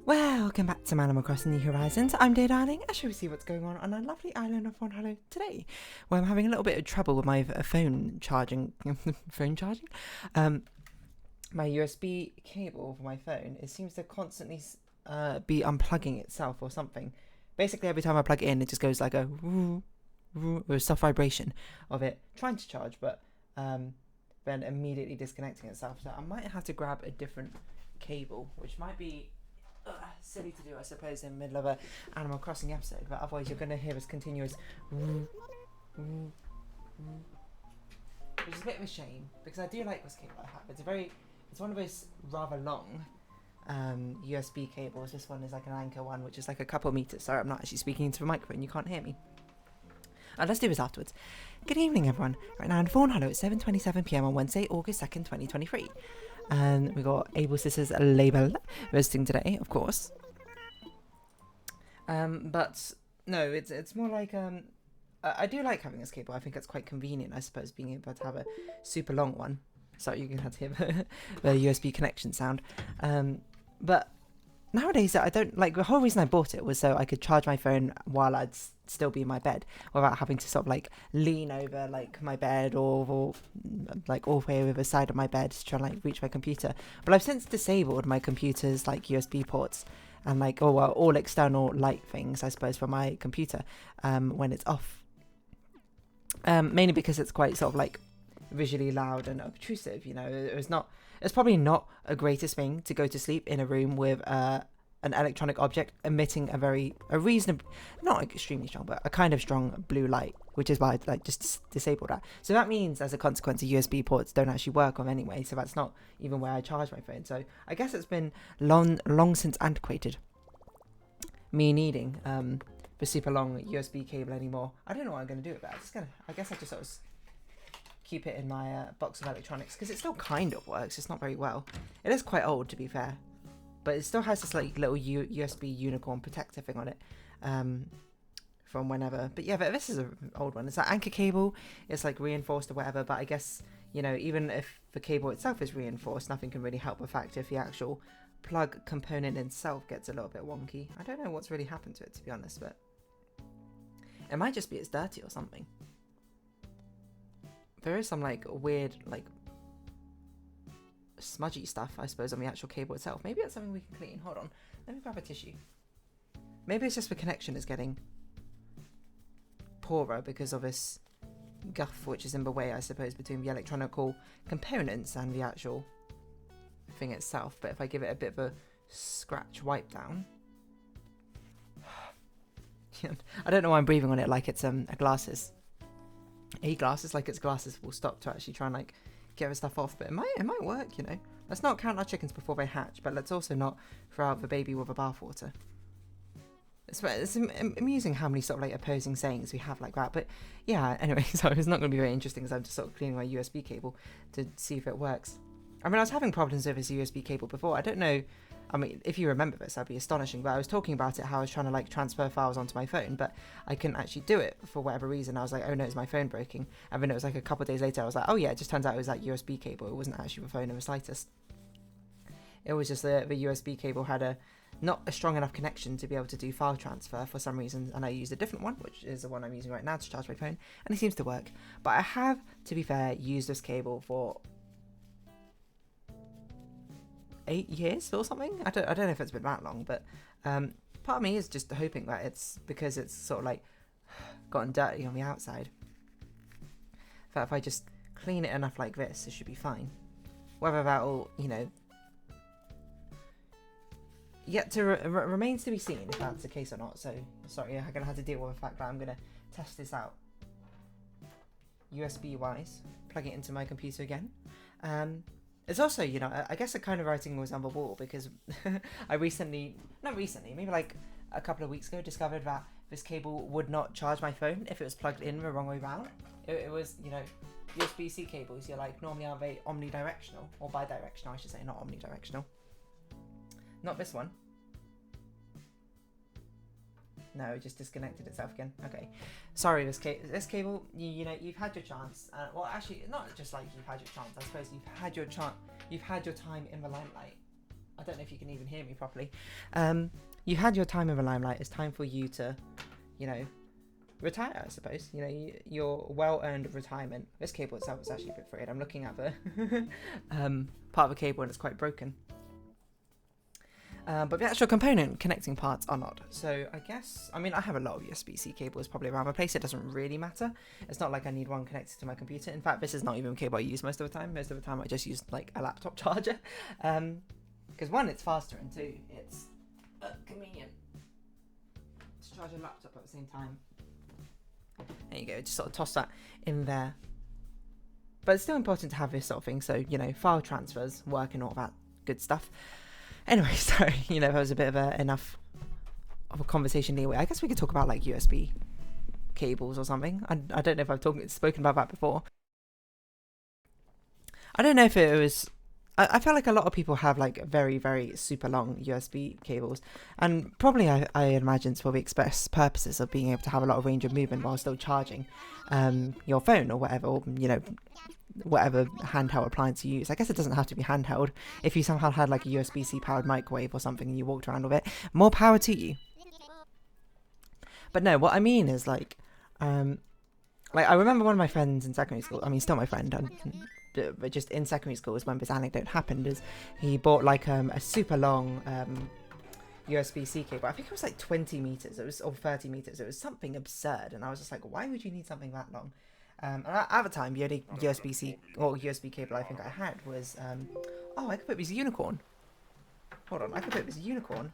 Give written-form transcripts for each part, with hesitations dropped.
Welcome back to Animal Crossing New Horizons. I'm Dear Darling. I shall we see what's going on a lovely island of Thornhollow today, where I'm having a little bit of trouble with my phone charging. My USB cable for my phone, it seems to constantly be unplugging itself or something. Basically, every time I plug it in, it just goes like a or a soft vibration of it trying to charge, but then immediately disconnecting itself. So I might have to grab a different cable, which might be silly to do, I suppose, in the middle of a Animal Crossing episode, but otherwise you're going to hear this continuous which is a bit of a shame, because I do like this cable I have. It's one of those rather long USB cables. This one is like an Anchor one, which is like a couple of meters. Sorry, I'm not actually speaking into the microphone, you can't hear me. Let's do this afterwards. Good evening, everyone. Right now in Thornhollow at 7:27pm on Wednesday, August 2nd, 2023. And we got Able Sisters Label visiting today, of course. But no, it's more like I do like having this cable. I think it's quite convenient, I suppose, being able to have a super long one. Sorry, you can have to hear the USB connection sound. But nowadays, I don't like, the whole reason I bought it was so I could charge my phone while I'd still be in my bed without having to sort of like lean over like my bed or like all the way over the side of my bed to try and like reach my computer. But I've since disabled my computer's like USB ports and like all external light things, I suppose, for my computer when it's off. Mainly because it's quite sort of like visually loud and obtrusive, you know. It's probably not a greatest thing to go to sleep in a room with an electronic object emitting a reasonable, not extremely strong, but a kind of strong blue light, which is why I like just disabled that. So that means, as a consequence, the USB ports don't actually work on anyway. So that's not even where I charge my phone. So I guess it's been long since antiquated, me needing the super long USB cable anymore. I don't know what I'm going to do with that. I guess I just sort of keep it in my box of electronics, because it still kind of works. It's not very well. It is quite old, to be fair, but it still has this like little USB unicorn protector thing on it from whenever. But yeah, but this is an old one. It's that Anchor cable. It's like reinforced or whatever, but I guess, you know, even if the cable itself is reinforced, nothing can really help the fact if the actual plug component itself gets a little bit wonky. I don't know what's really happened to it, to be honest, but it might just be it's dirty or something. There is some like weird like smudgy stuff, I suppose, on the actual cable itself. Maybe it's something we can clean. Hold on, let me grab a tissue. Maybe it's just the connection is getting poorer because of this guff which is in the way, I suppose, between the electronical components and the actual thing itself. But if I give it a bit of a scratch wipe down, I don't know why I'm breathing on it like it's glasses like it's glasses will stop to actually try and like get the stuff off, but it might work, you know. Let's not count our chickens before they hatch, but let's also not throw out the baby with the bathwater. It's amusing how many sort of like opposing sayings we have like that. But yeah, anyway, so it's not going to be very interesting, because I'm just sort of cleaning my USB cable to see if it works. I mean, I was having problems with this USB cable before. I don't know, I mean, if you remember this, that'd be astonishing, but I was talking about it, how I was trying to like transfer files onto my phone, but I couldn't actually do it for whatever reason. I was like, oh no, it's my phone breaking. And then it was like a couple of days later, I was like, oh yeah, it just turns out it was that USB cable. It wasn't actually the phone in the slightest. It was just the USB cable had not a strong enough connection to be able to do file transfer for some reason, and I used a different one, which is the one I'm using right now to charge my phone, and it seems to work. But I have, to be fair, used this cable for 8 years or something. I don't know if it's been that long, but part of me is just hoping that it's because it's sort of like gotten dirty on the outside, that if I just clean it enough like this, it should be fine. Whether that'll, you know, yet to remains to be seen if that's the case or not. So sorry, I'm gonna have to deal with the fact that I'm gonna test this out USB wise, plug it into my computer again. It's also, you know, I guess the kind of writing was on the wall, because I maybe like a couple of weeks ago, discovered that this cable would not charge my phone if it was plugged in the wrong way round. It was, you know, USB-C cables, you're like, normally are they omnidirectional, or bidirectional, I should say, not omnidirectional. Not this one. No, it just disconnected itself again. Okay, sorry, this cable. You know, you've had your chance. Well, actually, not just like you've had your chance. I suppose you've had your time in the limelight. I don't know if you can even hear me properly. You had your time in the limelight. It's time for you to, you know, retire, I suppose. You know, your well-earned retirement. This cable itself is actually a bit frayed. I'm looking at the part of the cable and it's quite broken. But the actual component connecting parts are not. So I guess, I mean, I have a lot of USB-C cables probably around my place. It doesn't really matter. It's not like I need one connected to my computer. In fact, this is not even a cable I use most of the time. Most of the time I just use like a laptop charger. Because one, it's faster, and two, it's convenient to charge a laptop at the same time. There you go, just sort of toss that in there. But it's still important to have this sort of thing, so, you know, file transfers work and all that good stuff. Anyway, sorry, you know, that was a bit of enough of a conversation anyway. I guess we could talk about like USB cables or something. I don't know if I've spoken about that before. I don't know if it was... I feel like a lot of people have like very, very super long USB cables, and probably I imagine it's for the express purposes of being able to have a lot of range of movement while still charging your phone or whatever, or, you know, whatever handheld appliance you use. I guess it doesn't have to be handheld. If you somehow had like a USB-C powered microwave or something and you walked around with it, more power to you. But no, what I mean is like I remember one of my friends in secondary school, I mean still my friend, but just in secondary school is when this anecdote happened, is he bought like a super long USB-C cable. I think it was like 20 meters, it was, or 30 meters, it was something absurd, and I was just like, why would you need something that long? And at the time, the only USB-C or USB cable I think I had was oh, I could put this unicorn. Hold on, I could put this unicorn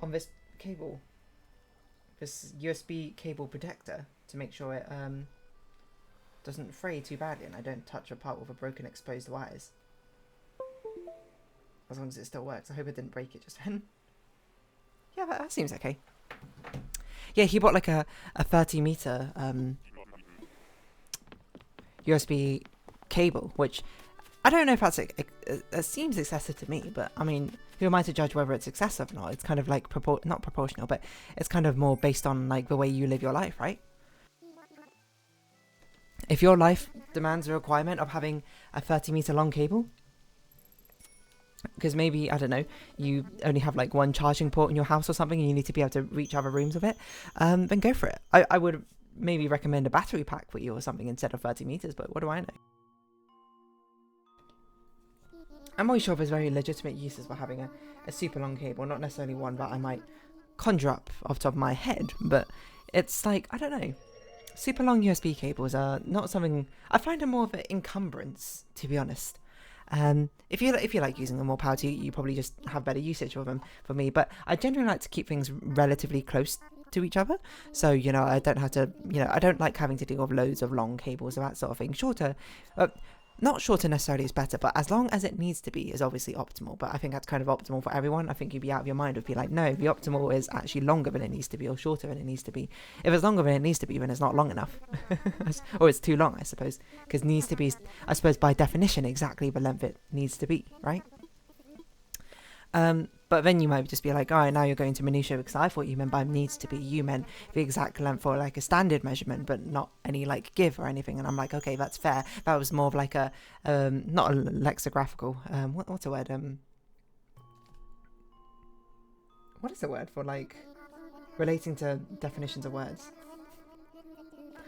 on this cable, this USB cable protector, to make sure it doesn't fray too badly and I don't touch a part with a broken exposed wires. As long as it still works. I hope it didn't break it just then. Yeah, that seems okay. Yeah, he bought like a 30 meter USB cable, which I don't know if that's it seems excessive to me, but I mean, who am I to judge whether it's excessive or not? It's kind of like not proportional, but it's kind of more based on like the way you live your life, right? If your life demands a requirement of having a 30 meter long cable, because maybe, I don't know, you only have like one charging port in your house or something and you need to be able to reach other rooms with it, then go for it. I would maybe recommend a battery pack for you or something instead of 30 meters, but what do I know? I'm always sure there's very legitimate uses for having a super long cable, not necessarily one that I might conjure up off the top of my head, but it's like, I don't know. Super long USB cables are not something... I find them more of an encumbrance, to be honest. If you like using them more power to you probably just have better usage of them for me. But I generally like to keep things relatively close to each other. So, you know, I don't have to... You know, I don't like having to deal with loads of long cables or that sort of thing. Shorter... not shorter necessarily is better, but as long as it needs to be is obviously optimal. But I think that's kind of optimal for everyone. I think you'd be out of your mind if you'd be like, no, the optimal is actually longer than it needs to be or shorter than it needs to be. If it's longer than it needs to be, then it's not long enough. Or it's too long, I suppose. Because needs to be, I suppose, by definition, exactly the length it needs to be, right? But then you might just be like, all right, now you're going to minutiae, because I thought you meant by needs to be, you meant the exact length for like a standard measurement, but not any like give or anything. And I'm like, okay, that's fair. That was more of like a, not a lexicographical, what's the word? What is the word for like relating to definitions of words?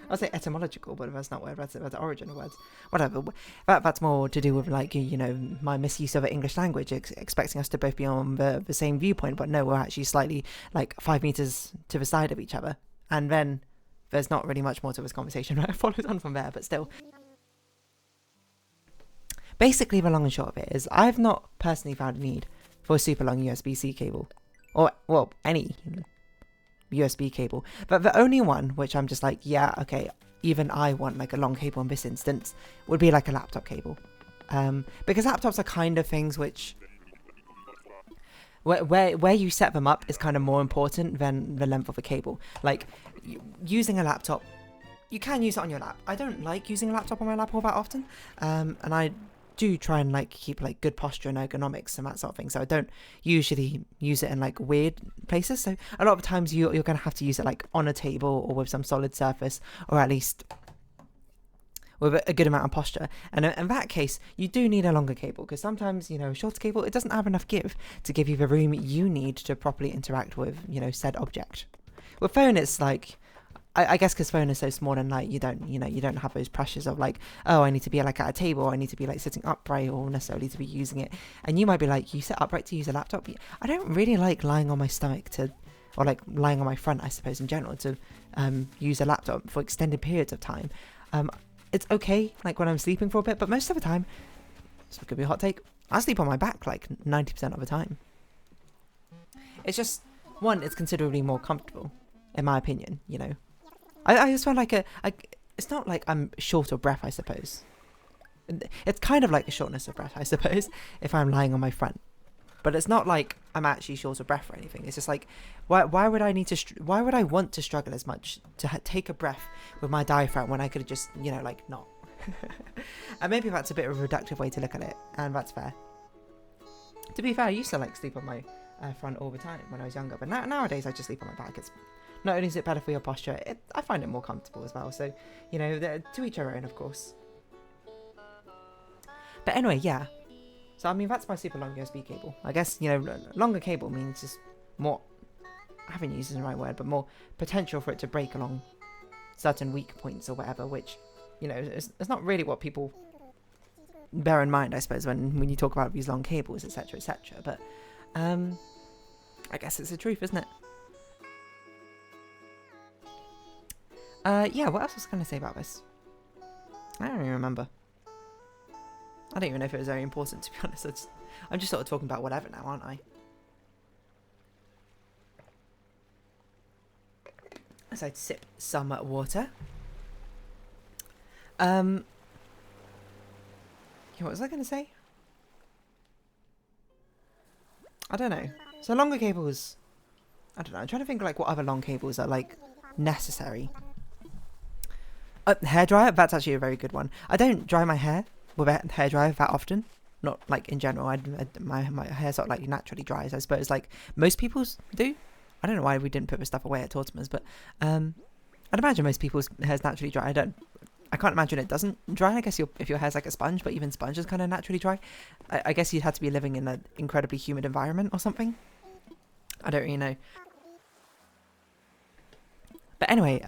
I'll say etymological, but that's not word, that's the origin of words. Whatever. That's more to do with, like, you know, my misuse of the English language, expecting us to both be on the same viewpoint, but no, we're actually slightly, like, 5 meters to the side of each other. And then there's not really much more to this conversation, right? It follows on from there, but still. Basically, the long and short of it is, I've not personally found a need for a super long USB-C cable. Or, well, any USB cable, but the only one which I'm just like, yeah, okay, even I want like a long cable in this instance, would be like a laptop cable, because laptops are kind of things which where you set them up is kind of more important than the length of a cable. Like using a laptop, you can use it on your lap. I don't like using a laptop on my lap all that often, and I do try and like keep like good posture and ergonomics and that sort of thing, so I don't usually use it in like weird places. So a lot of times you're going to have to use it like on a table or with some solid surface, or at least with a good amount of posture. And in that case, you do need a longer cable, because sometimes, you know, a shorter cable, it doesn't have enough give to give you the room you need to properly interact with, you know, said object. With phone, it's like, I guess because phone is so small and light, you don't have those pressures of like, oh, I need to be like at a table, I need to be like sitting upright, or necessarily to be using it. And you might be like, you sit upright to use a laptop. I don't really like lying on my stomach or like lying on my front, I suppose, in general, to use a laptop for extended periods of time. It's okay, like when I'm sleeping for a bit, but most of the time, this could be a hot take, I sleep on my back like 90% of the time. It's just, one, it's considerably more comfortable, in my opinion, you know. I just feel like it's not like I'm short of breath, I suppose. It's kind of like a shortness of breath, I suppose, if I'm lying on my front. But it's not like I'm actually short of breath or anything. It's just like, why would I need to, why would I want to struggle as much to take a breath with my diaphragm when I could have just, you know, like not. And maybe that's a bit of a reductive way to look at it, and that's fair. To be fair, I used to like sleep on my front all the time when I was younger, but nowadays I just sleep on my back. It's not only is it better for your posture, I find it more comfortable as well. So, you know, to each their own, of course. But anyway, yeah. So, I mean, that's my super long USB cable. I guess, you know, longer cable means just more, I haven't used the right word, but more potential for it to break along certain weak points or whatever, which, you know, it's not really what people bear in mind, I suppose, when you talk about these long cables, etc., etc. But, I guess it's the truth, isn't it? Yeah, what else was I going to say about this? I don't even remember. I don't even know if it was very important, to be honest. I'm just sort of talking about whatever now, aren't I? As I sip some water. Yeah, what was I going to say? I don't know. So longer cables, I don't know. I'm trying to think like what other long cables are like necessary. Hairdryer, that's actually a very good one. I don't dry my hair with a hairdryer that often. Not like in general. My hair sort of like naturally dries, I suppose, like most people's do. I don't know why we didn't put this stuff away at Tortimer's, but I'd imagine most people's hair's naturally dry. I can't imagine it doesn't dry. I guess if your hair's like a sponge, but even sponges kind of naturally dry. I guess you'd have to be living in an incredibly humid environment or something. I don't really know. But anyway,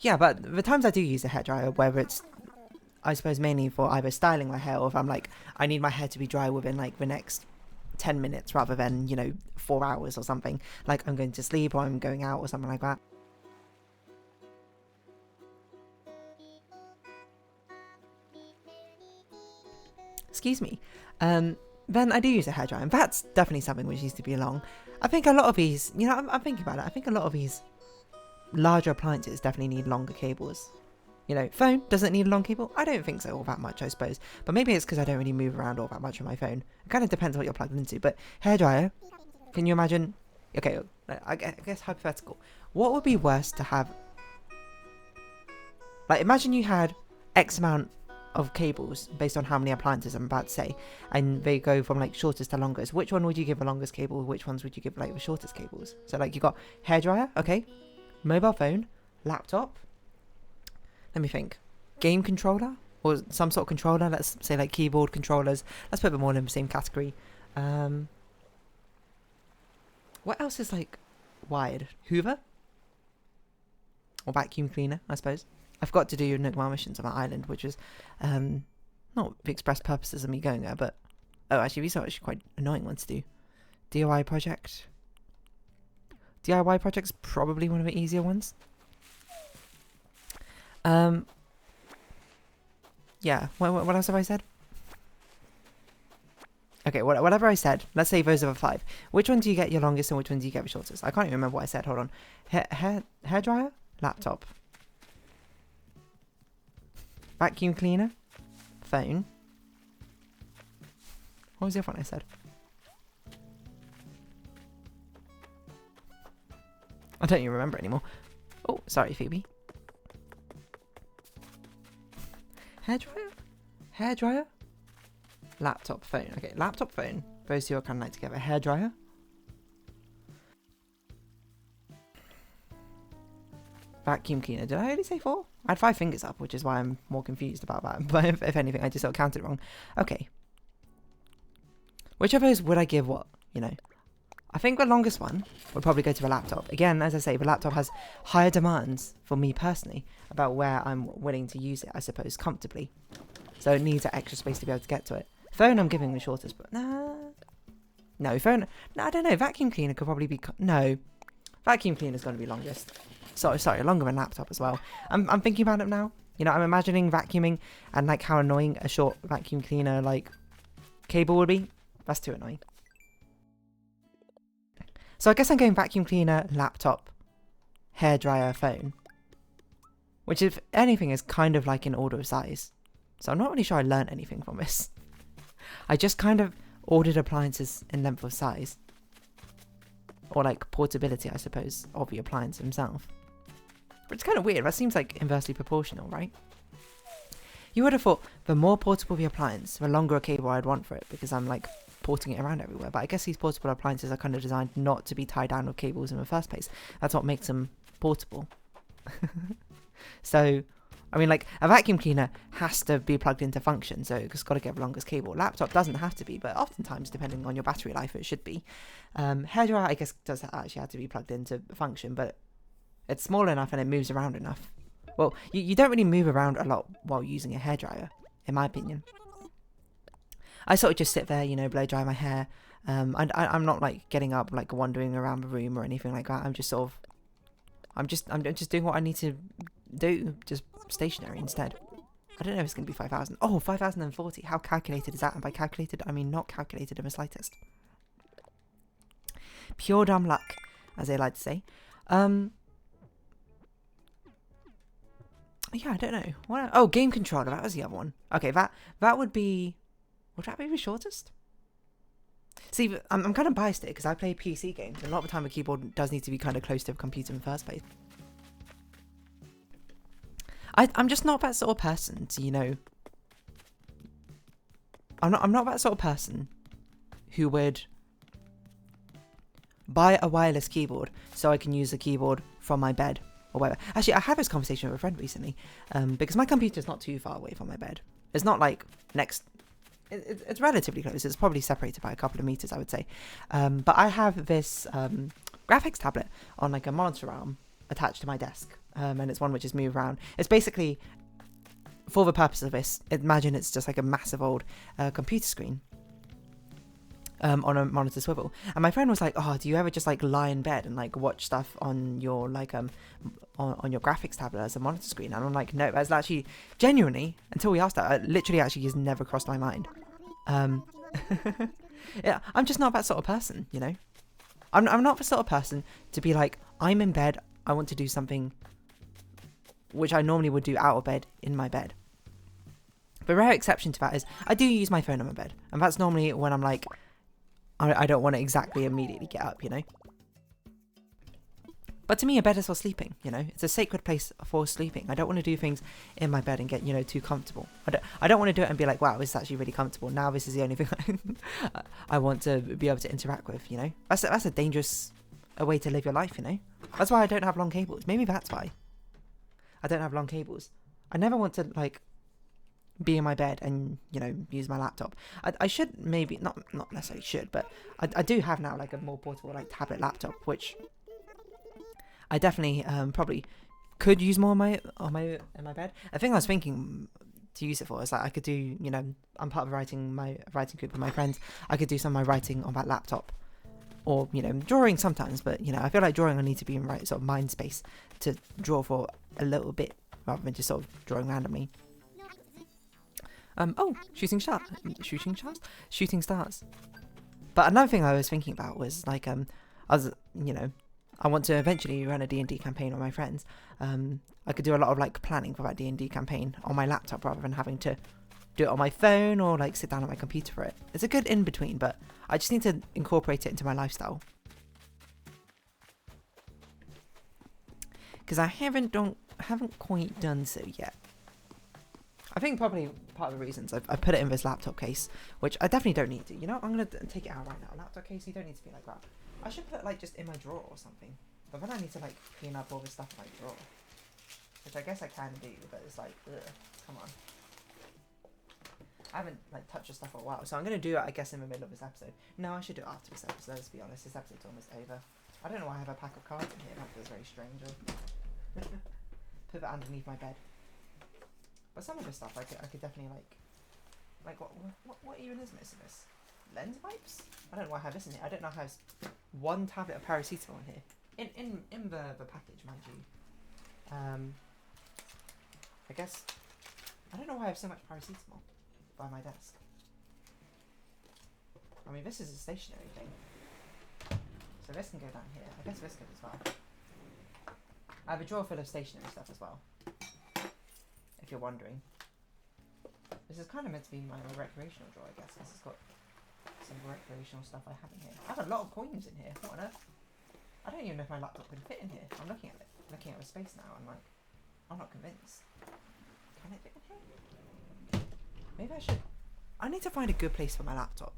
yeah, but the times I do use a hairdryer, whether it's, I suppose, mainly for either styling my hair, or if I'm like, I need my hair to be dry within like the next 10 minutes rather than, you know, 4 hours or something, like I'm going to sleep or I'm going out or something like that. Excuse me. Then I do use a hairdryer, and that's definitely something which needs to be long. I think a lot of these, you know, I'm thinking about it, I think a lot of these larger appliances definitely need longer cables. You know, phone, does it need a long cable? I don't think so all that much, I suppose. But maybe it's because I don't really move around all that much on my phone. It kind of depends on what you're plugged into. But hairdryer, can you imagine? Okay, I guess hypothetical. What would be worse to have? Like, imagine you had X amount of cables based on how many appliances I'm about to say, and they go from like shortest to longest. Which one would you give the longest cable? Which ones would you give like the shortest cables? So like you got hairdryer, okay, mobile phone, laptop. Let me think. Game controller or some sort of controller. Let's say like keyboard controllers. Let's put them all in the same category. What else is like wired? Hoover or vacuum cleaner, I suppose. I've got to do Nook Mile missions on my island, which is not the express purposes of me going there, but actually these are actually quite annoying ones to do. DIY project. DIY project's probably one of the easier ones. Yeah, what else have I said? Okay, whatever I said, let's say those are the 5. Which one do you get your longest and which one do you get the shortest? I can't even remember what I said, hold on. Hairdryer? Laptop. Vacuum cleaner? Phone. What was the other one I said? I don't even remember anymore. Oh, sorry, Phoebe. Hairdryer? Hairdryer? Laptop, phone. Okay, laptop, phone. Those two are kind of like together. Hairdryer? vacuum cleaner. Did I only say 4? I had 5 fingers up, which is why I'm more confused about that. But if anything, I just sort of counted wrong. Okay. Which of those would I give what? You know, I think the longest one would probably go to the laptop. Again, as I say, the laptop has higher demands for me personally about where I'm willing to use it, I suppose, comfortably. So it needs that extra space to be able to get to it. Phone, I'm giving the shortest, but no, phone, no, I don't know. Vacuum cleaner could probably be, no. Vacuum cleaner is going to be longest. Sorry, longer than laptop as well. I'm thinking about it now. You know, I'm imagining vacuuming and like how annoying a short vacuum cleaner like cable would be. That's too annoying. So I guess I'm going vacuum cleaner, laptop, hairdryer, phone. Which, if anything, is kind of like in order of size. So I'm not really sure I learned anything from this. I just kind of ordered appliances in length of size. Or like portability, I suppose, of the appliance himself. Which is kind of weird. That seems like inversely proportional, right? You would have thought the more portable the appliance, the longer a cable I'd want for it, because I'm like porting it around everywhere. But I guess these portable appliances are kind of designed not to be tied down with cables in the first place. That's what makes them portable. So, I mean, like, a vacuum cleaner has to be plugged into function, so it's got to get the longest cable. Laptop doesn't have to be, but oftentimes, depending on your battery life, it should be. Hairdryer, I guess, does actually have to be plugged into function, but it's small enough and it moves around enough. Well, you don't really move around a lot while using a hairdryer, in my opinion. I sort of just sit there, you know, blow dry my hair. I'm not like getting up, like wandering around the room or anything like that. I'm just sort of, I'm just doing what I need to do, just stationary instead. I don't know if it's going to be 5,000. Oh, 5,040. How calculated is that? And by calculated, I mean not calculated in the slightest. Pure dumb luck, as they like to say. Yeah, I don't know. What? Oh, game controller. That was the other one. Okay, that would be. Would that be the shortest? See, I'm kind of biased here because I play PC games, and a lot of the time the keyboard does need to be kind of close to the computer in the first place. I'm just not that sort of person to, you know. I'm not that sort of person who would buy a wireless keyboard so I can use the keyboard from my bed or whatever. Actually, I had this conversation with a friend recently because my computer's not too far away from my bed. It's not like next. It's relatively close. It's probably separated by a couple of meters, I would say. But I have this graphics tablet on like a monitor arm attached to my desk. And it's one which is moved around. It's basically, for the purpose of this, imagine it's just like a massive old computer screen on a monitor swivel. And my friend was like, "Oh, do you ever just like lie in bed and like watch stuff on your like on your graphics tablet as a monitor screen?" And I'm like, "No, that's actually genuinely until we asked that, it literally actually has never crossed my mind." Yeah, I'm just not that sort of person, you know. I'm not the sort of person to be like, I'm in bed, I want to do something which I normally would do out of bed in my bed. The rare exception to that is I do use my phone on my bed, and that's normally when I'm like, I don't want to exactly immediately get up, you know. But to me, a bed is for sleeping, you know. It's a sacred place for sleeping. I don't want to do things in my bed and get, you know, too comfortable. I don't want to do it and be like, wow, this is actually really comfortable. Now this is the only thing I want to be able to interact with, you know. That's a dangerous way to live your life, you know. That's why I don't have long cables. Maybe that's why I don't have long cables. I never want to like be in my bed and, you know, use my laptop. I should maybe not necessarily should, but I do have now like a more portable like tablet laptop, which I definitely probably could use more in my bed. I think I was thinking to use it for is like I could do, you know, I'm part of my writing group with my friends. I could do some of my writing on that laptop, or, you know, drawing sometimes. But, you know, I feel like drawing I need to be in right sort of mind space to draw for a little bit rather than just sort of drawing randomly. Oh, shooting stars. But another thing I was thinking about was like I was, you know, I want to eventually run a D&D campaign with my friends. I could do a lot of like planning for that D&D campaign on my laptop rather than having to do it on my phone or like sit down on my computer for it. It's a good in between, but I just need to incorporate it into my lifestyle. Because I haven't quite done so yet. I think probably part of the reasons I put it in this laptop case, which I definitely don't need to. You know, I'm going to take it out right now. Laptop case, you don't need to be like that. I should put it like just in my drawer or something. But then I need to like clean up all this stuff in my drawer. which I guess I can do, but it's like, ugh, come on. I haven't like touched the stuff for a while, so I'm gonna do it, I guess, in the middle of this episode. No, I should do it after this episode. Let's be honest, this episode's almost over. I don't know why I have a pack of cards in here. That feels very strange. Put it underneath my bed. But some of the stuff I could definitely like what even is missing this? Lens wipes? I don't know why I have this in here. I don't know how I have one tablet of paracetamol in here. In the package, mind you. I guess I don't know why I have so much paracetamol by my desk. I mean, this is a stationary thing, so this can go down here. I guess this could as well. I have a drawer full of stationary stuff as well, if you're wondering. This is kind of meant to be my recreational drawer, I guess, because it's got some recreational stuff I have in here. I have a lot of coins in here. What on earth? I don't even know if my laptop could fit in here. I'm looking at it, looking at the space now, and like, I'm not convinced. Can it fit in here? Maybe I should. I need to find a good place for my laptop.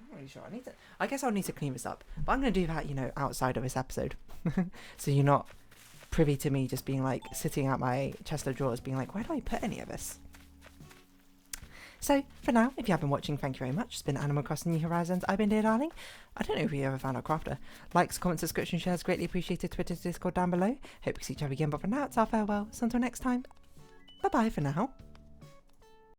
I'm not really sure. I guess I'll need to clean this up. But I'm going to do that, you know, outside of this episode. So you're not privy to me just being like, sitting at my chest of drawers being like, where do I put any of this? So, for now, if you have been watching, thank you very much. It's been Animal Crossing New Horizons. I've been Dear Darling. I don't know if you ever found out Crafter. Likes, comments, subscription, shares, greatly appreciated. Twitter, Discord down below. Hope we see each other again, but for now, it's our farewell. So until next time, bye-bye for now.